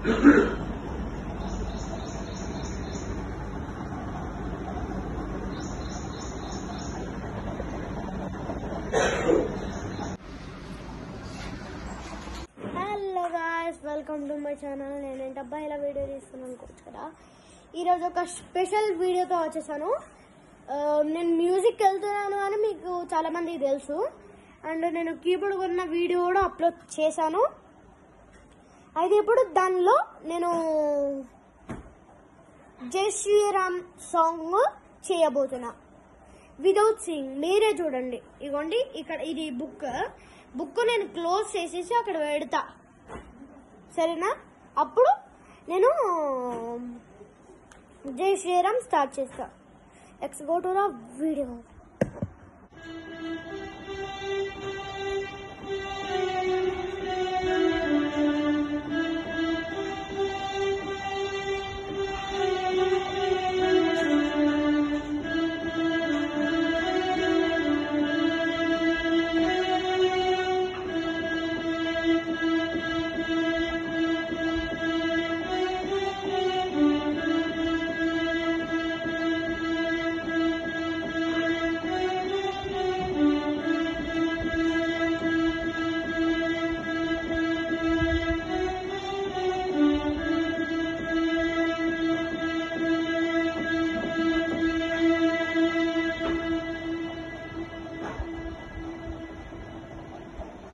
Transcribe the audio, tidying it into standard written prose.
Hello guys, welcome to my channel. నేనేంటబ్బా ఇలా video తీస్తున్నాను అనుకోవచ్చు కదా. ఈరోజు ఒక స్పెషల్ వీడియోతో వచ్చేసాను. నేను మ్యూజిక్ వెళ్తున్నాను అని మీకు చాలా మందికి తెలుసు. అండ్ నేను కీబోర్డ్ కొన్న వీడియో కూడా అప్లోడ్ చేశాను. అయితే ఇప్పుడు దానిలో నేను జై శ్రీరామ్ సాంగ్ చేయబోతున్నా వితౌట్ సింగ్. మీరే చూడండి. ఇగోండి, ఇక్కడ ఇది బుక్ నేను క్లోజ్ చేసేసి అక్కడ పెడతా, సరేనా? అప్పుడు నేను జై శ్రీరామ్ స్టార్ట్ చేస్తా. Let's go to the video.